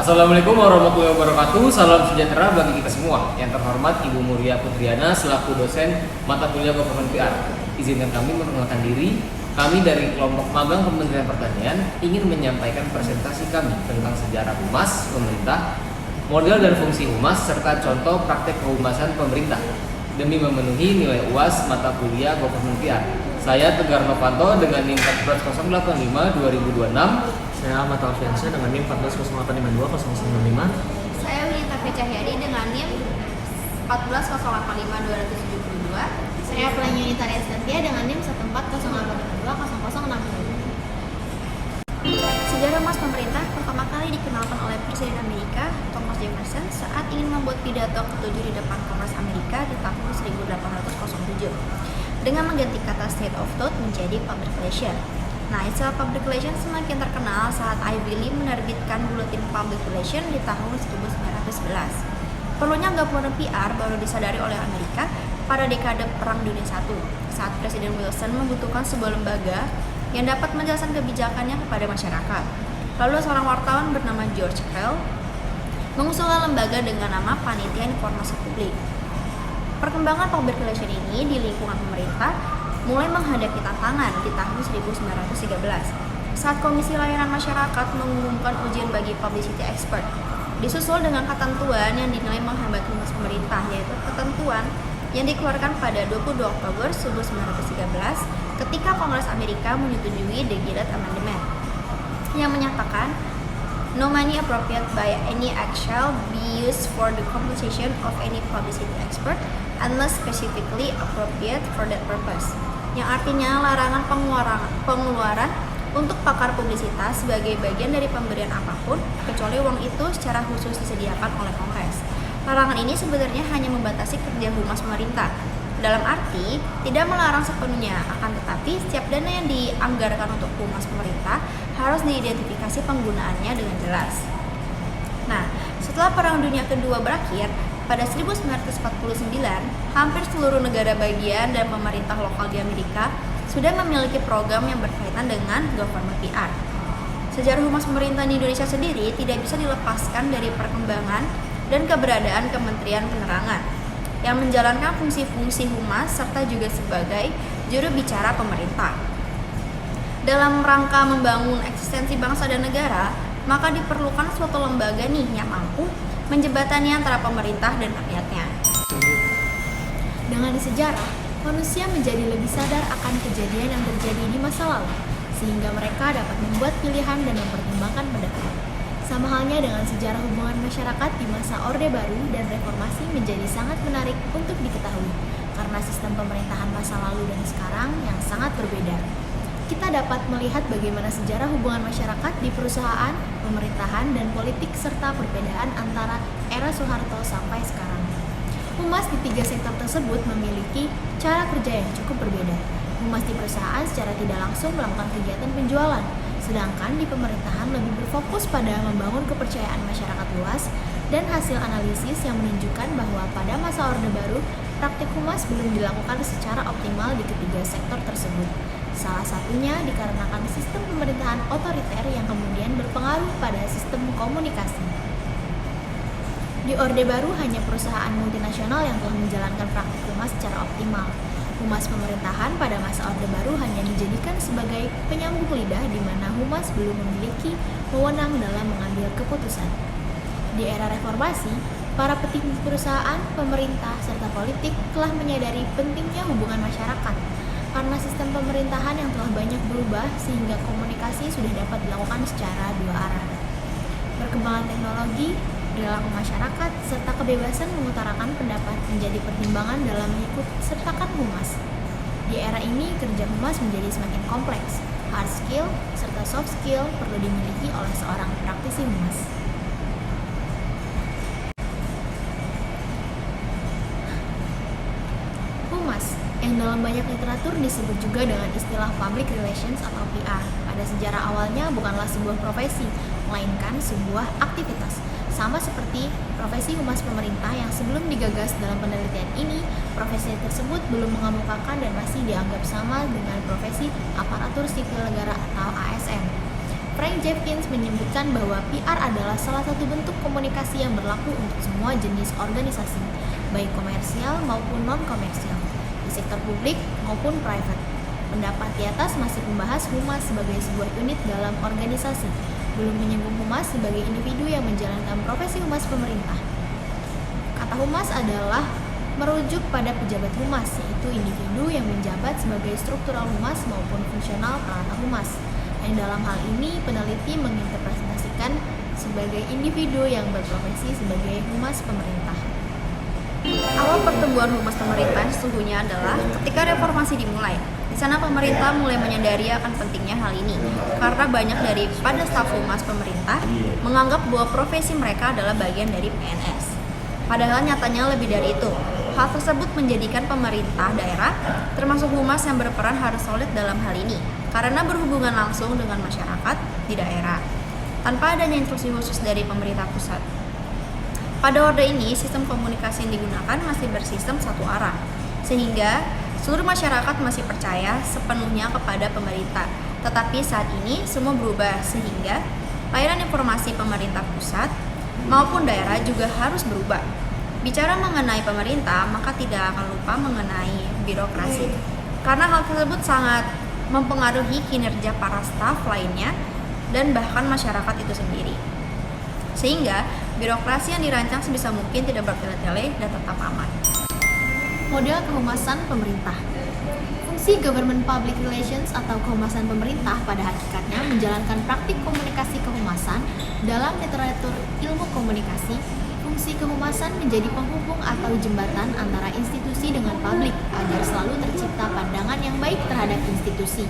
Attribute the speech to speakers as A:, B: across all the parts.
A: Assalamualaikum warahmatullahi wabarakatuh. Salam sejahtera bagi kita semua. Yang terhormat Ibu Muria Putriana selaku dosen mata kuliah Government PR. Izinkan kami memperkenalkan diri. Kami dari kelompok magang Kementerian Pertanian ingin menyampaikan presentasi kami tentang sejarah humas pemerintah, model dan fungsi humas serta contoh praktek kehumasan pemerintah demi memenuhi nilai UAS mata kuliah Government PR. Saya Tegar Novanto dengan NIM 14085 2026.
B: Saya Ahmad Alfiansyah dengan NIM 140852095.
C: Saya Winita Cahyadi dengan NIM 14085 2072.
D: Saya Pelanjunita Estancia dengan NIM 140820060.
C: Sejarah humas pemerintah pertama kali dikenalkan oleh Presiden Amerika Thomas Jefferson saat ingin membuat pidato ke-7 di depan Kongres Amerika di tahun 1807 dengan mengganti kata state of thought menjadi public relation. Nah, istilah public relation semakin terkenal saat Ivy Lee menerbitkan buletin public relation di tahun 1911. Perlunya gabungan PR baru disadari oleh Amerika pada dekade Perang Dunia I saat Presiden Wilson membutuhkan sebuah lembaga yang dapat menjelaskan kebijakannya kepada masyarakat. Lalu seorang wartawan bernama George Creel mengusulkan lembaga dengan nama Panitia Informasi Publik. Perkembangan public relation ini di lingkungan pemerintah mulai menghadapi tantangan di tahun 1913 saat Komisi Layanan Masyarakat mengumumkan ujian bagi publicity expert, disusul dengan ketentuan yang dinilai menghambat humas pemerintah, yaitu ketentuan yang dikeluarkan pada 22 Oktober 1913 ketika Kongres Amerika menyetujui The Gillette Amendment yang menyatakan no money appropriated by any act shall be used for the compensation of any publicity expert unless specifically appropriate for that purpose, yang artinya larangan pengeluaran untuk pakar publisitas sebagai bagian dari pemberian apapun kecuali uang itu secara khusus disediakan oleh Kongres. Larangan ini sebenarnya hanya membatasi kerja humas pemerintah, dalam arti tidak melarang sepenuhnya, akan tetapi setiap dana yang dianggarkan untuk humas pemerintah harus diidentifikasi penggunaannya dengan jelas. Nah, setelah Perang Dunia Kedua berakhir, pada 1949, hampir seluruh negara bagian dan pemerintah lokal di Amerika sudah memiliki program yang berkaitan dengan government PR. Sejarah humas pemerintah di Indonesia sendiri tidak bisa dilepaskan dari perkembangan dan keberadaan Kementerian Penerangan yang menjalankan fungsi-fungsi humas serta juga sebagai juru bicara pemerintah. Dalam rangka membangun eksistensi bangsa dan negara, maka diperlukan suatu lembaga nih yang mampu menjembatani antara pemerintah dan rakyatnya.
D: Dengan sejarah, manusia menjadi lebih sadar akan kejadian yang terjadi di masa lalu, sehingga mereka dapat membuat pilihan dan mempertimbangkan pendapat. Sama halnya dengan sejarah hubungan masyarakat di masa Orde Baru dan Reformasi menjadi sangat menarik untuk diketahui, karena sistem pemerintahan masa lalu dan sekarang yang sangat berbeda. Kita dapat melihat bagaimana sejarah hubungan masyarakat di perusahaan, pemerintahan, dan politik serta perbedaan antara era Soeharto sampai sekarang. Humas di 3 sektor tersebut memiliki cara kerja yang cukup berbeda. Humas di perusahaan secara tidak langsung melakukan kegiatan penjualan, sedangkan di pemerintahan lebih berfokus pada membangun kepercayaan masyarakat luas dan hasil analisis yang menunjukkan bahwa pada masa Orde Baru, praktik humas belum dilakukan secara optimal di ketiga sektor tersebut. Salah satunya dikarenakan sistem pemerintahan otoriter yang kemudian berpengaruh pada sistem komunikasi. Di Orde Baru hanya perusahaan multinasional yang telah menjalankan praktik humas secara optimal. Humas pemerintahan pada masa Orde Baru hanya dijadikan sebagai penyambung lidah di mana humas belum memiliki wewenang dalam mengambil keputusan. Di era reformasi, para petinggi perusahaan, pemerintah, serta politik telah menyadari pentingnya hubungan masyarakat karena sistem pemerintahan yang telah banyak berubah sehingga komunikasi sudah dapat dilakukan secara dua arah. Perkembangan teknologi, perilaku masyarakat, serta kebebasan mengutarakan pendapat menjadi pertimbangan dalam mengikut sertakan humas. Di era ini, kerja humas menjadi semakin kompleks. Hard skill serta soft skill perlu dimiliki oleh seorang praktisi humas. Humas, yang dalam banyak literatur disebut juga dengan istilah public relations atau PR, pada sejarah awalnya bukanlah sebuah profesi, melainkan sebuah aktivitas. Sama seperti profesi humas pemerintah yang sebelum digagas dalam penelitian ini, profesi tersebut belum mengemukakan dan masih dianggap sama dengan profesi aparatur sipil negara atau ASN. Frank Jeffkins menyebutkan bahwa PR adalah salah satu bentuk komunikasi yang berlaku untuk semua jenis organisasi, baik komersial maupun non-komersial, di sektor publik maupun private. Pendapat di atas masih membahas humas sebagai sebuah unit dalam organisasi, belum menyinggung humas sebagai individu yang menjalankan profesi humas pemerintah. Kata humas adalah merujuk pada pejabat humas, yaitu individu yang menjabat sebagai struktural humas maupun fungsional peralatan humas. Yang dalam hal ini peneliti menginterpretasikan sebagai individu yang berprofesi sebagai humas pemerintah.
C: Awal pertumbuhan humas pemerintah sesungguhnya adalah ketika reformasi dimulai. Di sana pemerintah mulai menyadari akan pentingnya hal ini karena banyak daripada staf humas pemerintah menganggap bahwa profesi mereka adalah bagian dari PNS. Padahal nyatanya lebih dari itu. Hal tersebut menjadikan pemerintah daerah termasuk humas yang berperan harus solid dalam hal ini karena berhubungan langsung dengan masyarakat di daerah tanpa adanya instruksi khusus dari pemerintah pusat. Pada orde ini, sistem komunikasi yang digunakan masih bersistem satu arah, sehingga seluruh masyarakat masih percaya sepenuhnya kepada pemerintah. Tetapi saat ini semua berubah, sehingga layanan informasi pemerintah pusat maupun daerah juga harus berubah. Bicara mengenai pemerintah, maka tidak akan lupa mengenai birokrasi, karena hal tersebut sangat mempengaruhi kinerja para staf lainnya dan bahkan masyarakat itu sendiri. Sehingga birokrasi yang dirancang sebisa mungkin tidak bertele-tele dan tetap aman.
D: Model kehumasan pemerintah. Fungsi Government Public Relations atau kehumasan pemerintah pada hakikatnya menjalankan praktik komunikasi kehumasan. Dalam literatur ilmu komunikasi, fungsi kehumasan menjadi penghubung atau jembatan antara institusi dengan publik agar selalu tercipta pandangan yang baik terhadap institusi.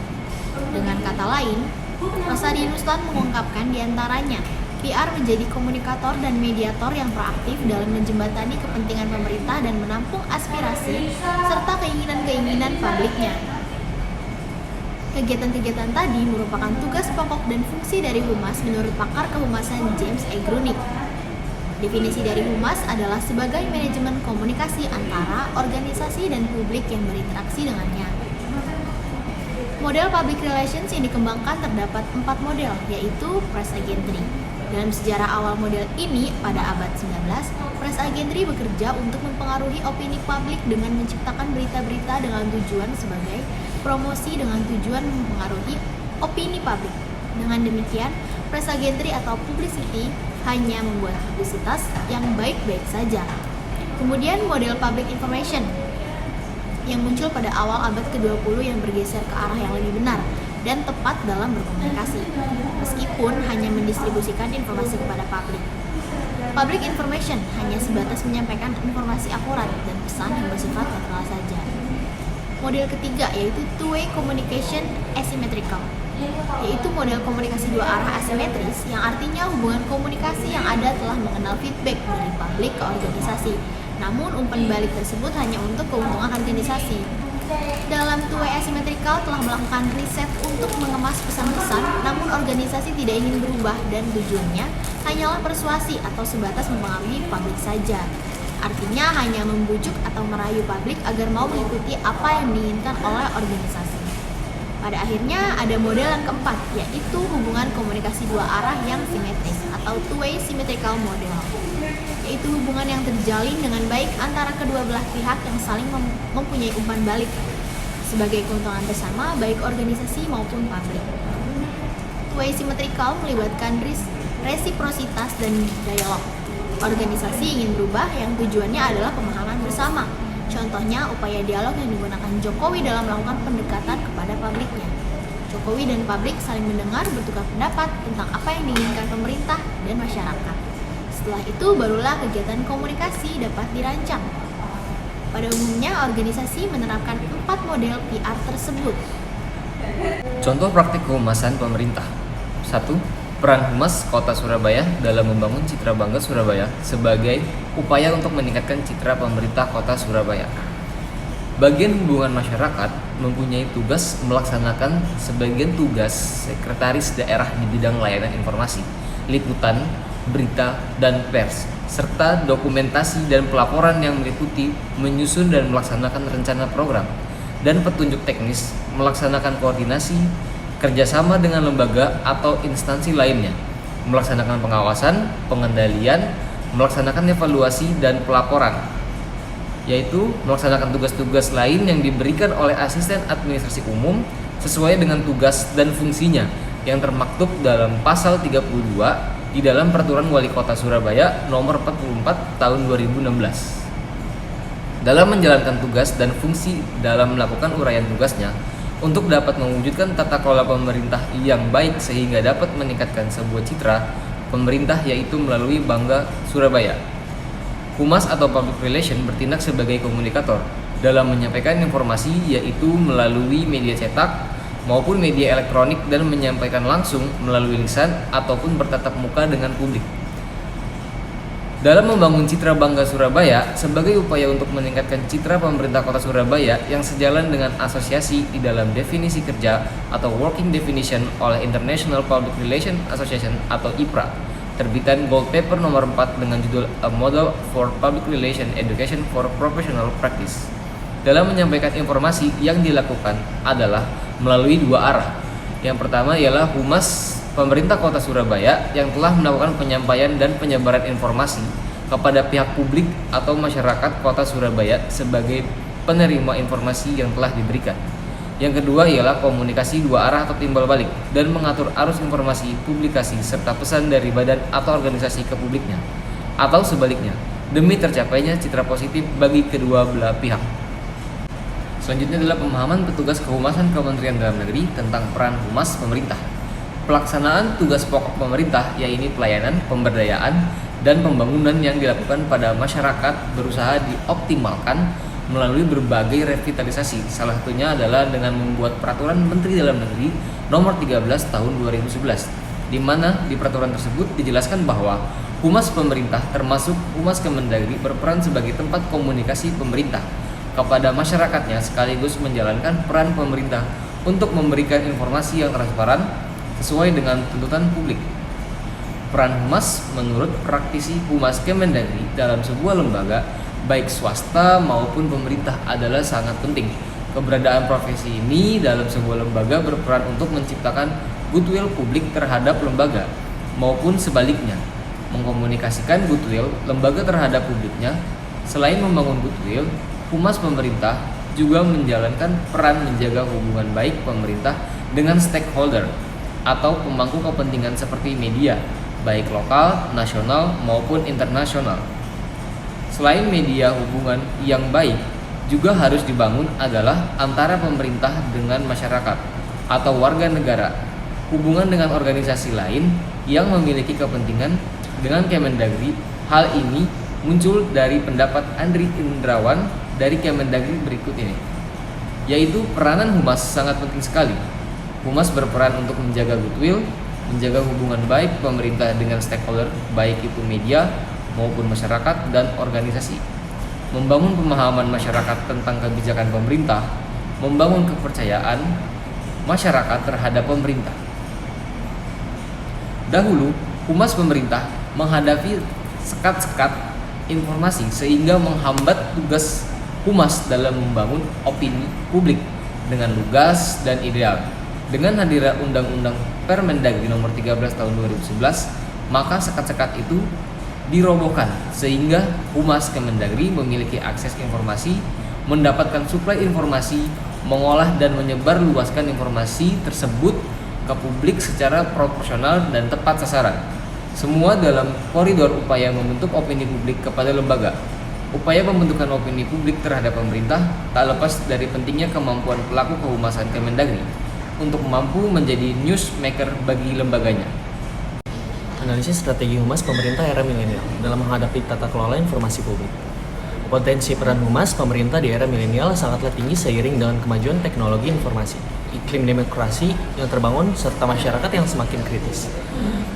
D: Dengan kata lain, Rosadi Ruslan mengungkapkan diantaranya, PR menjadi komunikator dan mediator yang proaktif dalam menjembatani kepentingan pemerintah dan menampung aspirasi serta keinginan-keinginan publiknya. Kegiatan-kegiatan tadi merupakan tugas pokok dan fungsi dari humas menurut pakar kehumasan James A. Grunig. Definisi dari humas adalah sebagai manajemen komunikasi antara organisasi dan publik yang berinteraksi dengannya. Model public relations yang dikembangkan terdapat 4 model, yaitu press agentry. Dalam sejarah awal model ini pada abad 19, press agentry bekerja untuk mempengaruhi opini publik dengan menciptakan berita-berita dengan tujuan sebagai promosi dengan tujuan mempengaruhi opini publik. Dengan demikian, press agentry atau publicity hanya membuat publisitas yang baik-baik saja. Kemudian model public information yang muncul pada awal abad ke-20 yang bergeser ke arah yang lebih benar dan tepat dalam berkomunikasi, meskipun hanya mendistribusikan informasi kepada publik. Public information hanya sebatas menyampaikan informasi akurat dan pesan yang bersifat netral saja. Model ketiga yaitu two-way communication asymmetrical, yaitu model komunikasi dua arah asimetris yang artinya hubungan komunikasi yang ada telah mengenal feedback dari publik ke organisasi, namun umpan balik tersebut hanya untuk keuntungan organisasi. Dalam two-way asymmetrical telah melakukan riset untuk mengemas pesan-pesan, namun organisasi tidak ingin berubah dan tujuannya hanyalah persuasi atau sebatas mempengaruhi publik saja. Artinya hanya membujuk atau merayu publik agar mau mengikuti apa yang diinginkan oleh organisasi. Pada akhirnya ada model yang keempat, yaitu hubungan komunikasi dua arah yang simetris atau two-way symmetrical model, yaitu hubungan yang terjalin dengan baik antara kedua belah pihak yang saling mempunyai umpan balik sebagai keuntungan bersama baik organisasi maupun publik. Two-way symmetrical melibatkan resiprositas dan dialog. Organisasi ingin berubah yang tujuannya adalah pemahaman bersama. Contohnya upaya dialog yang digunakan Jokowi dalam melakukan pendekatan kepada publiknya. Jokowi dan publik saling mendengar, bertukar pendapat tentang apa yang diinginkan pemerintah dan masyarakat. Setelah itu barulah kegiatan komunikasi dapat dirancang. Pada umumnya organisasi menerapkan 4 model PR tersebut.
A: Contoh praktik kehumasan pemerintah. 1. Peran Humas Kota Surabaya dalam membangun citra bangga Surabaya sebagai upaya untuk meningkatkan citra pemerintah Kota Surabaya. Bagian hubungan masyarakat mempunyai tugas melaksanakan sebagian tugas sekretaris daerah di bidang layanan informasi, liputan, berita, dan pers, serta dokumentasi dan pelaporan yang meliputi, menyusun dan melaksanakan rencana program, dan petunjuk teknis, melaksanakan koordinasi, kerjasama dengan lembaga atau instansi lainnya, melaksanakan pengawasan, pengendalian, melaksanakan evaluasi dan pelaporan, yaitu melaksanakan tugas-tugas lain yang diberikan oleh asisten administrasi umum sesuai dengan tugas dan fungsinya yang termaktub dalam pasal 32 di dalam Peraturan Wali Kota Surabaya nomor 44 tahun 2016. Dalam menjalankan tugas dan fungsi dalam melakukan uraian tugasnya untuk dapat mewujudkan tata kelola pemerintah yang baik sehingga dapat meningkatkan sebuah citra pemerintah, yaitu melalui Bangga Surabaya. Humas atau Public Relation bertindak sebagai komunikator dalam menyampaikan informasi, yaitu melalui media cetak maupun media elektronik, dan menyampaikan langsung melalui lisan ataupun bertatap muka dengan publik. Dalam membangun citra Bangga Surabaya sebagai upaya untuk meningkatkan citra pemerintah Kota Surabaya yang sejalan dengan asosiasi di dalam definisi kerja atau working definition oleh International Public Relations Association atau IPRA, terbitan Gold Paper nomor 4 dengan judul A Model for Public Relations Education for Professional Practice. Dalam menyampaikan informasi yang dilakukan adalah melalui dua arah. Yang pertama ialah Humas Pemerintah Kota Surabaya yang telah melakukan penyampaian dan penyebaran informasi kepada pihak publik atau masyarakat Kota Surabaya sebagai penerima informasi yang telah diberikan. Yang kedua ialah komunikasi dua arah atau timbal balik dan mengatur arus informasi, publikasi, serta pesan dari badan atau organisasi ke publiknya, atau sebaliknya, demi tercapainya citra positif bagi kedua belah pihak. Selanjutnya adalah pemahaman petugas kehumasan Kementerian Dalam Negeri tentang peran humas pemerintah. Pelaksanaan tugas pokok pemerintah, yaitu pelayanan, pemberdayaan, dan pembangunan yang dilakukan pada masyarakat berusaha dioptimalkan melalui berbagai revitalisasi. Salah satunya adalah dengan membuat Peraturan Menteri Dalam Negeri nomor 13 tahun 2011, di mana di peraturan tersebut dijelaskan bahwa humas pemerintah termasuk Humas Kemendagri berperan sebagai tempat komunikasi pemerintah kepada masyarakatnya sekaligus menjalankan peran pemerintah untuk memberikan informasi yang transparan sesuai dengan tuntutan publik. Peran humas menurut praktisi Humas Kemendagri dalam sebuah lembaga baik swasta maupun pemerintah adalah sangat penting. Keberadaan profesi ini dalam sebuah lembaga berperan untuk menciptakan goodwill publik terhadap lembaga maupun sebaliknya, mengkomunikasikan goodwill lembaga terhadap publiknya. Selain membangun goodwill, humas pemerintah juga menjalankan peran menjaga hubungan baik pemerintah dengan stakeholder atau pemangku kepentingan seperti media, baik lokal, nasional, maupun internasional. Selain media, hubungan yang baik juga harus dibangun adalah antara pemerintah dengan masyarakat atau warga negara, hubungan dengan organisasi lain yang memiliki kepentingan dengan Kemendagri. Hal ini muncul dari pendapat Andri Indrawan dari Kemendagri berikut ini, yaitu peranan humas sangat penting sekali. Humas berperan untuk menjaga goodwill, menjaga hubungan baik pemerintah dengan stakeholder, baik itu media maupun masyarakat dan organisasi, membangun pemahaman masyarakat tentang kebijakan pemerintah, membangun kepercayaan masyarakat terhadap pemerintah. Dahulu, humas pemerintah menghadapi sekat-sekat informasi sehingga menghambat tugas humas dalam membangun opini publik dengan lugas dan ideal. Dengan hadirnya Undang-Undang Permendagri nomor 13 tahun 2011, maka sekat-sekat itu dirobohkan sehingga Humas Kemendagri memiliki akses informasi, mendapatkan suplai informasi, mengolah dan menyebarluaskan informasi tersebut ke publik secara proporsional dan tepat sasaran. Semua dalam koridor upaya membentuk opini publik kepada lembaga. Upaya pembentukan opini publik terhadap pemerintah tak lepas dari pentingnya kemampuan pelaku kehumasan Kemendagri untuk mampu menjadi newsmaker bagi lembaganya.
B: Analisis strategi humas pemerintah era milenial dalam menghadapi tata kelola informasi publik. Potensi peran humas pemerintah di era milenial sangatlah tinggi seiring dengan kemajuan teknologi informasi, iklim demokrasi yang terbangun, serta masyarakat yang semakin kritis.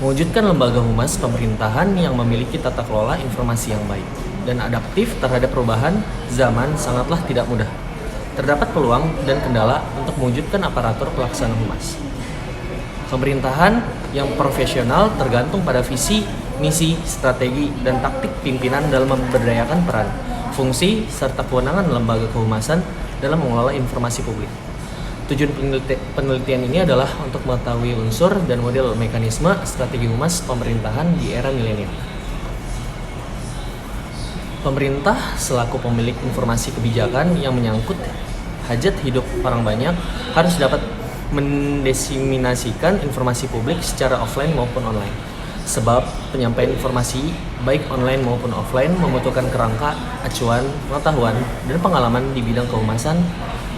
B: Mewujudkan lembaga humas pemerintahan yang memiliki tata kelola informasi yang baik dan adaptif terhadap perubahan zaman sangatlah tidak mudah. Terdapat peluang dan kendala untuk mewujudkan aparatur pelaksana humas. Pemerintahan yang profesional tergantung pada visi, misi, strategi, dan taktik pimpinan dalam memberdayakan peran, fungsi, serta kewenangan lembaga kehumasan dalam mengelola informasi publik. Tujuan penelitian ini adalah untuk mengetahui unsur dan model mekanisme strategi humas pemerintahan di era milenial. Pemerintah selaku pemilik informasi kebijakan yang menyangkut hajat hidup orang banyak harus dapat mendiseminasikan informasi publik secara offline maupun online. Sebab penyampaian informasi baik online maupun offline membutuhkan kerangka, acuan, pengetahuan, dan pengalaman di bidang kehumasan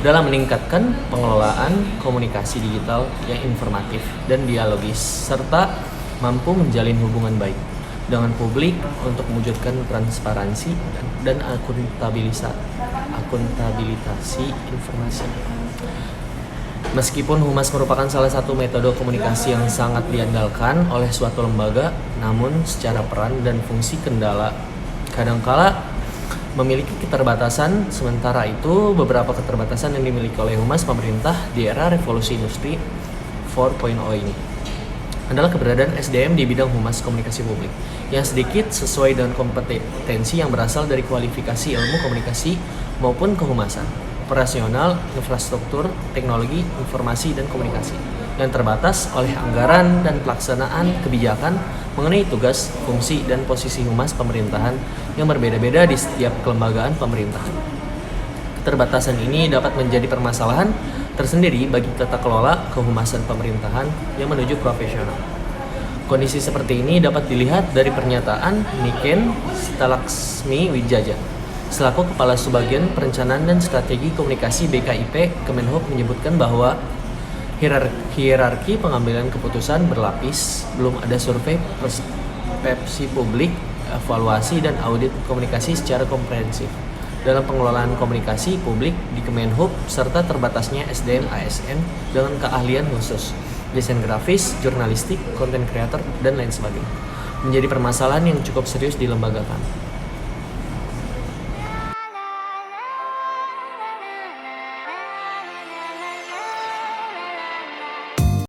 B: dalam meningkatkan pengelolaan komunikasi digital yang informatif dan dialogis serta mampu menjalin hubungan baik dengan publik untuk mewujudkan transparansi dan akuntabilitas informasi. Meskipun humas merupakan salah satu metode komunikasi yang sangat diandalkan oleh suatu lembaga, namun secara peran dan fungsi kendala kadangkala memiliki keterbatasan. Sementara itu, beberapa keterbatasan yang dimiliki oleh humas pemerintah di era revolusi industri 4.0 ini adalah keberadaan SDM di bidang humas komunikasi publik yang sedikit sesuai dengan kompetensi yang berasal dari kualifikasi ilmu komunikasi maupun kehumasan, operasional, infrastruktur, teknologi, informasi, dan komunikasi yang terbatas oleh anggaran dan pelaksanaan kebijakan mengenai tugas, fungsi, dan posisi humas pemerintahan yang berbeda-beda di setiap kelembagaan pemerintahan. Keterbatasan ini dapat menjadi permasalahan tersendiri bagi tata kelola kehumasan pemerintahan yang menuju profesional. Kondisi seperti ini dapat dilihat dari pernyataan Niken Sitalaksmi Wijaja selaku Kepala Subbagian Perencanaan dan Strategi Komunikasi BKIP Kemenhub menyebutkan bahwa hierarki pengambilan keputusan berlapis, belum ada survei persepsi publik, evaluasi dan audit komunikasi secara komprehensif dalam pengelolaan komunikasi publik di Kemenhub serta terbatasnya SDM ASN dengan keahlian khusus, desain grafis, jurnalistik, konten kreator, dan lain sebagainya menjadi permasalahan yang cukup serius dilembagakan.